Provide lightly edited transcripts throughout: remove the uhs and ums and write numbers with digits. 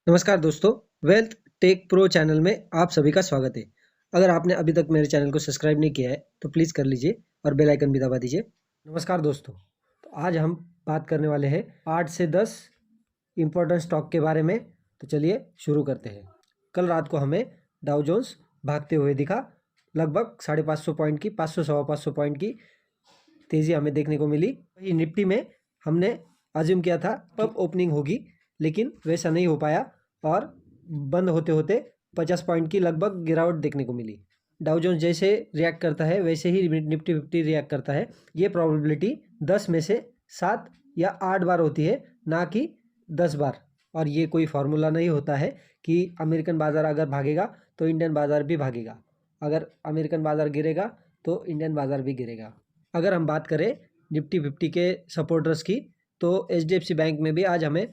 नमस्कार दोस्तों, wealth take pro channel में आप सभी का स्वागत है। अगर आपने अभी तक मेरे चैनल को सब्सक्राइब नहीं किया है तो प्लीज़ कर लीजिए और बेल आइकन भी दबा दीजिए। नमस्कार दोस्तों, तो आज हम बात करने वाले हैं 8 से 10 इम्पोर्टेंट स्टॉक के बारे में। तो चलिए शुरू करते हैं। कल रात को हमें डाउ जोन्स भागते हुए दिखा। लगभग 550 पॉइंट की 500 सवा 500 पॉइंट की तेज़ी हमें देखने को मिली। वही निफ्टी में हमने अज्यूम किया था पब ओपनिंग होगी, लेकिन वैसा नहीं हो पाया और बंद होते होते 50 पॉइंट की लगभग गिरावट देखने को मिली। डाउ जोन्स जैसे रिएक्ट करता है वैसे ही निफ्टी 50 रिएक्ट करता है। ये प्रोबेबिलिटी 10 में से 7 या 8 बार होती है, ना कि 10 बार। और ये कोई फार्मूला नहीं होता है कि अमेरिकन बाज़ार अगर भागेगा तो इंडियन बाज़ार भी भागेगा, अगर अमेरिकन बाज़ार गिरेगा तो इंडियन बाज़ार भी गिरेगा। अगर हम बात करें निफ्टी 50 के सपोर्टर्स की, तो HDFC बैंक में भी आज हमें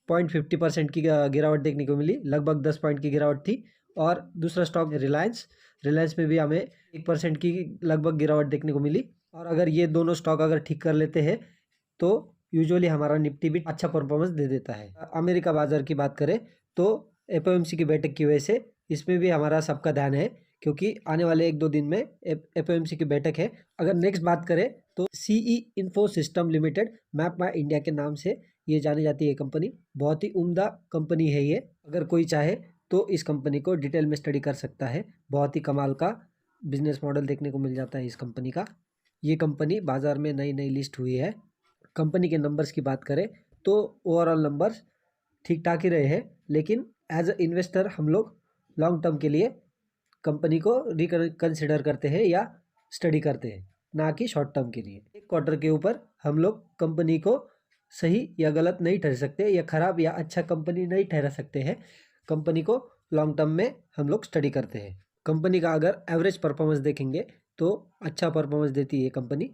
0.50% की गिरावट देखने को मिली। लगभग 10 पॉइंट की गिरावट थी। और दूसरा स्टॉक रिलायंस में भी हमें 1% की लगभग गिरावट देखने को मिली। और अगर ये दोनों स्टॉक अगर ठीक कर लेते हैं तो यूजुअली हमारा निफ्टी भी अच्छा परफॉर्मेंस दे देता है। अमेरिका बाजार की बात करें तो FOMC की बैठक की वजह से इसमें भी हमारा सबका ध्यान है, क्योंकि आने वाले 1-2 दिन में FOMC की बैठक है। अगर नेक्स्ट बात करें तो CE info system limited, map my India के नाम से ये जानी जाती है कंपनी। बहुत ही उम्दा कंपनी है ये। अगर कोई चाहे तो इस कंपनी को डिटेल में स्टडी कर सकता है। बहुत ही कमाल का बिजनेस मॉडल देखने को मिल जाता है इस कंपनी का। ये कंपनी बाज़ार में नई नई लिस्ट हुई है। कंपनी के नंबर्स की बात करें तो ओवरऑल नंबर्स ठीक ठाक ही रहे हैं, लेकिन एज अ इन्वेस्टर हम लोग लॉन्ग टर्म के लिए कंपनी को रिकन्सिडर करते हैं या स्टडी करते हैं, ना कि शॉर्ट टर्म के लिए। एक क्वार्टर के ऊपर हम लोग कंपनी को सही या गलत नहीं ठहरा सकते, या ख़राब या अच्छा कंपनी नहीं ठहरा सकते हैं। कंपनी को लॉन्ग टर्म में हम लोग स्टडी करते हैं। कंपनी का अगर एवरेज परफॉर्मेंस देखेंगे तो अच्छा परफॉर्मेंस देती है कंपनी।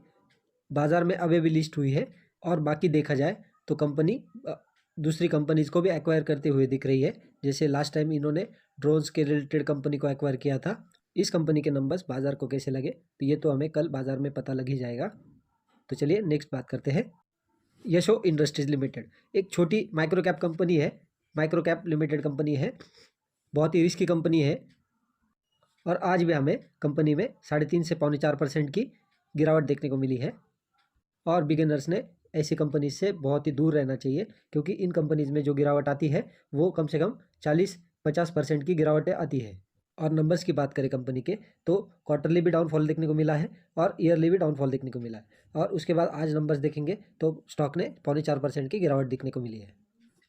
बाज़ार में अभी भी लिस्ट हुई है। और बाकी देखा जाए तो कंपनी दूसरी कंपनीज़ को भी एक्वायर करते हुए दिख रही है। जैसे लास्ट टाइम इन्होंने ड्रोन्स के रिलेटेड कंपनी को एक्वायर किया था। इस कंपनी के नंबर्स बाज़ार को कैसे लगे तो ये तो हमें कल बाज़ार में पता लग ही जाएगा। तो चलिए नेक्स्ट बात करते हैं। यशो इंडस्ट्रीज लिमिटेड एक छोटी माइक्रो कैप कंपनी है, माइक्रो कैप लिमिटेड कंपनी है। बहुत ही रिस्की कंपनी है। और आज भी हमें कंपनी में 3.5 से 4.25% की गिरावट देखने को मिली है। और बिगिनर्स ने ऐसी कंपनी से बहुत ही दूर रहना चाहिए, क्योंकि इन कंपनीज में जो गिरावट आती है वो कम से कम 40-50% की गिरावटें आती है। और नंबर्स की बात करें कंपनी के तो क्वार्टरली भी डाउनफॉल देखने को मिला है और ईयरली भी डाउनफॉल देखने को मिला है। और उसके बाद आज नंबर्स देखेंगे तो स्टॉक ने 4.25% की गिरावट देखने को मिली है।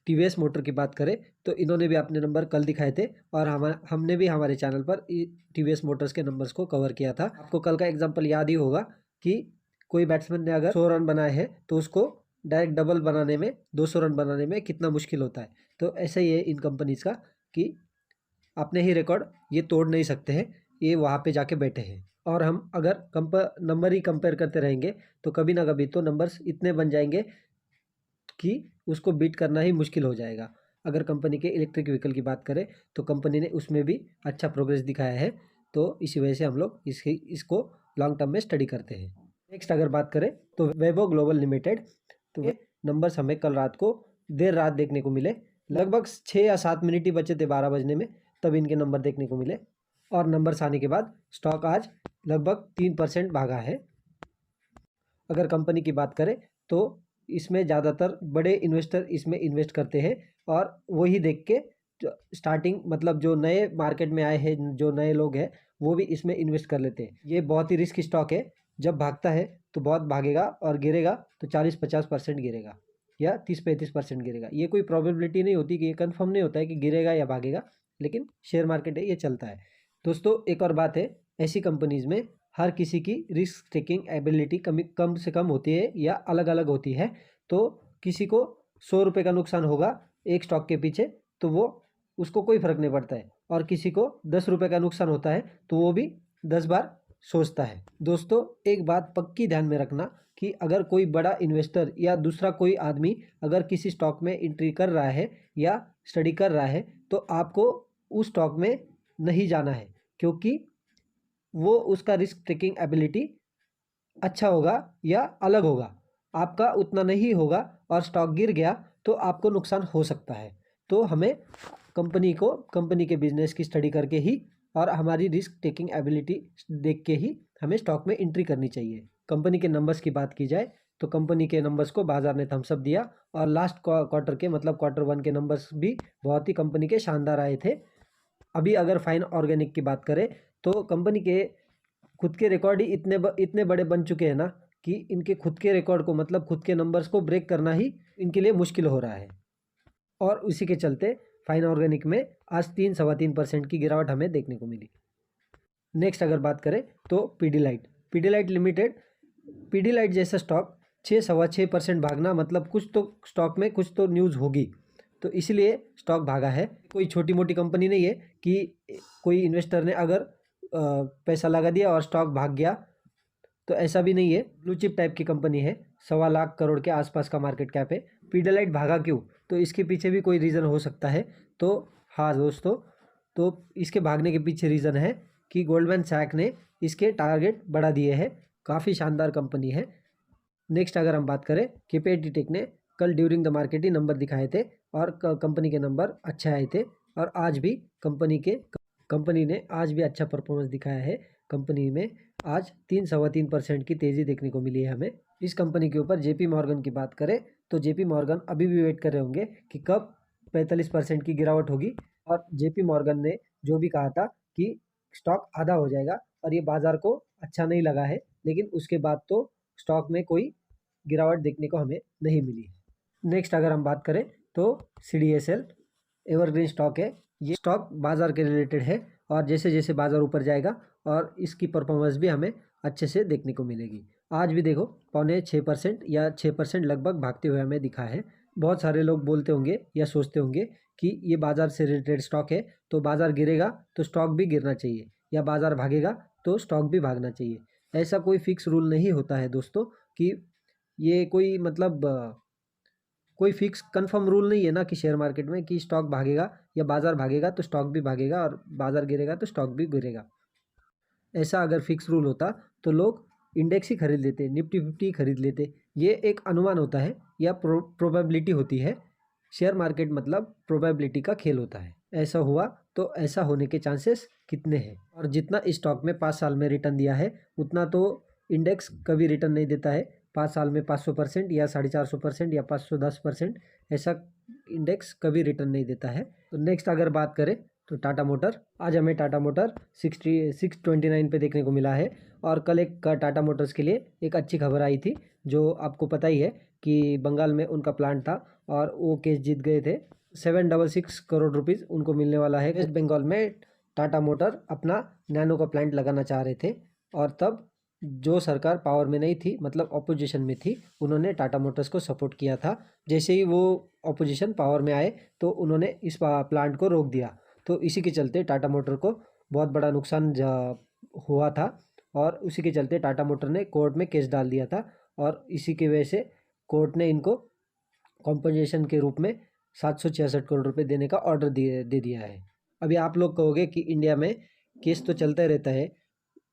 TVS मोटर की बात करें तो इन्होंने भी अपने नंबर कल दिखाए थे और हमने भी हमारे चैनल पर TVS मोटर्स के नंबर्स को कवर किया था। आपको कल का एग्जाम्पल याद ही होगा कि कोई बैट्समैन ने अगर 100 रन बनाए हैं तो उसको डायरेक्ट डबल बनाने में, 200 रन बनाने में कितना मुश्किल होता है। तो ऐसा ही है इन कंपनीज का कि अपने ही रिकॉर्ड ये तोड़ नहीं सकते हैं, ये वहाँ पे जाके बैठे हैं। और हम अगर नंबर ही कंपेयर करते रहेंगे तो कभी ना कभी तो नंबर्स इतने बन जाएंगे कि उसको बीट करना ही मुश्किल हो जाएगा। अगर कंपनी के इलेक्ट्रिक व्हीकल की बात करें तो कंपनी ने उसमें भी अच्छा प्रोग्रेस दिखाया है। तो इसी वजह से हम लोग इसको लॉन्ग टर्म में स्टडी करते हैं। नेक्स्ट अगर बात करें तो वैभव ग्लोबल लिमिटेड, तो ये नंबर्स हमें कल रात को देर रात देखने को मिले। लगभग 6 या 7 मिनट ही बचे थे 12 बजने में, तब इनके नंबर देखने को मिले। और नंबर्स आने के बाद स्टॉक आज लगभग 3% भागा है। अगर कंपनी की बात करें तो इसमें ज़्यादातर बड़े इन्वेस्टर इसमें इन्वेस्ट करते हैं। और वही देख के स्टार्टिंग मतलब जो नए मार्केट में आए हैं, जो नए लोग हैं, वो भी इसमें इन्वेस्ट कर लेते हैं। ये बहुत ही रिस्क स्टॉक है। जब भागता है तो बहुत भागेगा और गिरेगा तो 40-50% गिरेगा या 30-35% गिरेगा। ये कोई प्रोबेबिलिटी नहीं होती कि ये कंफर्म नहीं होता है कि गिरेगा या भागेगा, लेकिन शेयर मार्केट है, ये चलता है। दोस्तों एक और बात है, ऐसी कंपनीज में हर किसी की रिस्क टेकिंग एबिलिटी कम से कम होती है या अलग अलग होती है। तो किसी को 100 रुपये का नुकसान होगा एक स्टॉक के पीछे तो वो उसको कोई फ़र्क नहीं पड़ता है, और किसी को 10 रुपये का नुकसान होता है तो वो भी 10 बार सोचता है। दोस्तों एक बात पक्की ध्यान में रखना कि अगर कोई बड़ा इन्वेस्टर या दूसरा कोई आदमी अगर किसी स्टॉक में एंट्री कर रहा है या स्टडी कर रहा है तो आपको उस स्टॉक में नहीं जाना है, क्योंकि वो उसका रिस्क टेकिंग एबिलिटी अच्छा होगा या अलग होगा, आपका उतना नहीं होगा और स्टॉक गिर गया तो आपको नुकसान हो सकता है। तो हमें कंपनी के बिजनेस की स्टडी करके ही और हमारी रिस्क टेकिंग एबिलिटी देख के ही हमें स्टॉक में एंट्री करनी चाहिए। कंपनी के नंबर्स की बात की जाए तो कंपनी के नंबर्स को बाजार ने थम्स अप दिया और लास्ट क्वार्टर के मतलब Q1 के नंबर्स भी बहुत ही कंपनी के शानदार आए थे। अभी अगर फाइन ऑर्गेनिक की बात करें तो कंपनी के खुद के रिकॉर्ड ही इतने बड़े बन चुके हैं ना कि इनके खुद के रिकॉर्ड को मतलब खुद के नंबर्स को ब्रेक करना ही इनके लिए मुश्किल हो रहा है। और उसी के चलते फाइन ऑर्गेनिक में आज 3-3.25% की गिरावट हमें देखने को मिली। नेक्स्ट अगर बात करें तो पीडीलाइट लिमिटेड, पीडीलाइट जैसा स्टॉक 6-6.25% भागना मतलब कुछ तो स्टॉक में कुछ तो न्यूज़ होगी, तो इसलिए स्टॉक भागा है। कोई छोटी मोटी कंपनी नहीं है कि कोई इन्वेस्टर ने अगर पैसा लगा दिया और स्टॉक भाग गया, तो ऐसा भी नहीं है। ब्लू चिप टाइप की कंपनी है, 1.25 लाख करोड़ के आसपास का मार्केट कैप है। पीडीलाइट भागा क्यों, तो इसके पीछे भी कोई रीज़न हो सकता है। तो हाँ दोस्तों, तो इसके भागने के पीछे रीज़न है कि गोल्डमैन सैक ने इसके टारगेट बढ़ा दिए हैं। काफ़ी शानदार कंपनी है। नेक्स्ट अगर हम बात करें केपीआईटी टेक ने कल during the market he number दिखाए थे और कंपनी के नंबर अच्छे आए थे और आज भी कंपनी ने आज भी अच्छा परफॉर्मेंस दिखाया है। कंपनी में आज 3-3.25% की तेज़ी देखने को मिली है हमें। इस कंपनी के ऊपर जेपी मॉर्गन की बात करें तो जेपी मॉर्गन अभी भी वेट कर रहे होंगे कि कब 45% की गिरावट होगी। और जेपी मॉर्गन ने जो भी कहा था कि स्टॉक आधा हो जाएगा और ये बाज़ार को अच्छा नहीं लगा है, लेकिन उसके बाद तो स्टॉक में कोई गिरावट देखने को हमें नहीं मिली। नेक्स्ट अगर हम बात करें तो CDSL एवरग्रीन स्टॉक है। ये स्टॉक बाज़ार के रिलेटेड है और जैसे जैसे बाज़ार ऊपर जाएगा और इसकी परफॉर्मेंस भी हमें अच्छे से देखने को मिलेगी। आज भी देखो 5.25% या 6% लगभग भागते हुए हमें दिखा है। बहुत सारे लोग बोलते होंगे या सोचते होंगे कि ये बाज़ार से रिलेटेड स्टॉक है, तो बाज़ार गिरेगा तो स्टॉक भी गिरना चाहिए, या बाज़ार भागेगा तो स्टॉक भी भागना चाहिए। ऐसा कोई फिक्स रूल नहीं होता है दोस्तों कि ये कोई मतलब कोई फिक्स कंफर्म रूल नहीं है ना कि शेयर मार्केट में कि स्टॉक भागेगा या बाज़ार भागेगा तो स्टॉक भी भागेगा और बाज़ार गिरेगा तो स्टॉक भी गिरेगा। ऐसा अगर फिक्स रूल होता तो लोग इंडेक्स ही खरीद लेते, निफ्टी 50 खरीद लेते। ये एक अनुमान होता है या प्रोबेबिलिटी होती है। शेयर मार्केट मतलब प्रोबेबिलिटी का खेल होता है। ऐसा हुआ तो ऐसा होने के चांसेस कितने हैं, और जितना इस स्टॉक में 5 साल में रिटर्न दिया है उतना तो इंडेक्स कभी रिटर्न नहीं देता है। 5 साल में 500% या 450% या 510%, ऐसा इंडेक्स कभी रिटर्न नहीं देता है। तो नेक्स्ट अगर बात करें तो टाटा मोटर, आज हमें टाटा मोटर 629 पे देखने को मिला है। और कल एक टाटा मोटर्स के लिए एक अच्छी खबर आई थी, जो आपको पता ही है कि बंगाल में उनका प्लांट था और वो केस जीत गए थे। 766 करोड़ रुपीज़ उनको मिलने वाला है। वेस्ट बंगाल में टाटा मोटर अपना नैनो का प्लांट लगाना चाह रहे थे और तब जो सरकार पावर में नहीं थी मतलब ऑपोजिशन में थी, उन्होंने टाटा मोटर्स को सपोर्ट किया था। जैसे ही वो ऑपोजिशन पावर में आए तो उन्होंने इस प्लांट को रोक दिया। तो इसी के चलते टाटा मोटर को बहुत बड़ा नुकसान हुआ था और उसी के चलते टाटा मोटर ने कोर्ट में केस डाल दिया था और इसी की वजह से कोर्ट ने इनको कॉम्पनसेशन के रूप में 766 करोड़ रुपए देने का ऑर्डर दे दिया है। अभी आप लोग कहोगे कि इंडिया में केस तो चलता रहता है,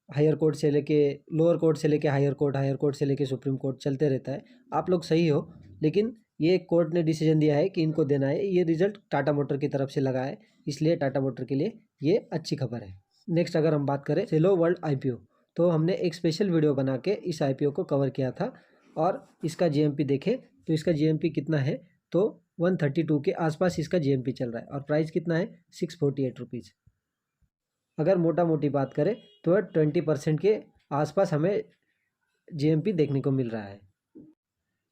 हायर कोर्ट से लेके लोअर कोर्ट से लेके हायर कोर्ट से लेके सुप्रीम कोर्ट चलते रहता है। आप लोग सही हो, लेकिन ये कोर्ट ने डिसीजन दिया है कि इनको देना है। ये रिजल्ट टाटा मोटर की तरफ से लगा है, इसलिए टाटा मोटर के लिए ये अच्छी खबर है। नेक्स्ट अगर हम बात करें सेलो वर्ल्ड IPO, तो हमने एक स्पेशल वीडियो बना के इस IPO को कवर किया था और इसका GMP देखें तो इसका GMP कितना है तो 132 के आसपास इसका GMP चल रहा है और प्राइस कितना है 648 रुपीज़। अगर मोटा मोटी बात करें तो 20% के आसपास हमें GMP देखने को मिल रहा है।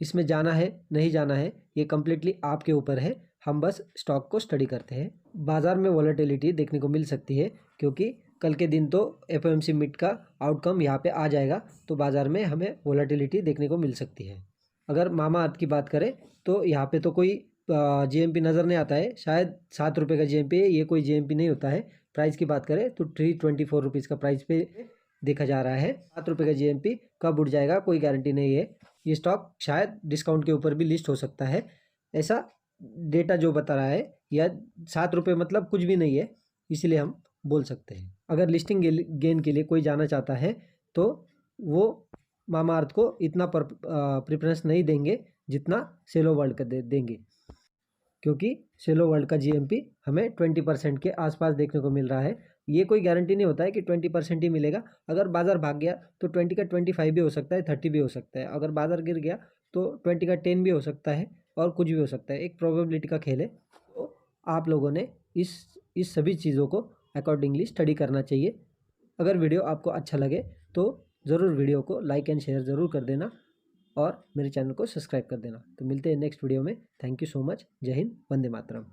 इसमें जाना है नहीं जाना है ये कम्प्लीटली आपके ऊपर है, हम बस स्टॉक को स्टडी करते हैं। बाज़ार में वॉलेटिलिटी देखने को मिल सकती है क्योंकि कल के दिन तो FOMC मीट का आउटकम यहाँ पे आ जाएगा, तो बाज़ार में हमें वॉलेटिलिटी देखने को मिल सकती है। अगर मामा अर्थ की बात करें तो यहाँ पे तो कोई GMP नज़र नहीं आता है, शायद 7 रुपये का GMP है, ये कोई GMP नहीं होता है। प्राइस की बात करें तो 324 रुपीज़ का प्राइस पे देखा जा रहा है। 7 रुपये का GMP कब उठ जाएगा कोई गारंटी नहीं है। ये स्टॉक शायद डिस्काउंट के ऊपर भी लिस्ट हो सकता है, ऐसा डेटा जो बता रहा है, या 7 रुपये मतलब कुछ भी नहीं है, इसलिए हम बोल सकते हैं। अगर लिस्टिंग गेन के लिए कोई जाना चाहता है तो वो मामा अर्थ को इतना प्रेफरेंस नहीं देंगे जितना सेलो वर्ल्ड का देंगे। क्योंकि सेलो वर्ल्ड का जीएमपी हमें 20% के आसपास देखने को मिल रहा है। ये कोई गारंटी नहीं होता है कि 20% ही मिलेगा। अगर बाज़ार भाग गया तो 20 का 25 भी हो सकता है, 30 भी हो सकता है। अगर बाज़ार गिर गया तो 20 का 10 भी हो सकता है और कुछ भी हो सकता है। एक प्रोबेबिलिटी का खेल है। तो आप लोगों ने इस सभी चीज़ों को अकॉर्डिंगली स्टडी करना चाहिए। अगर वीडियो आपको अच्छा लगे तो ज़रूर वीडियो को लाइक एंड शेयर ज़रूर कर देना और मेरे चैनल को सब्सक्राइब कर देना। तो मिलते हैं नेक्स्ट वीडियो में। Thank you so much. जय हिंद, वंदे मातरम।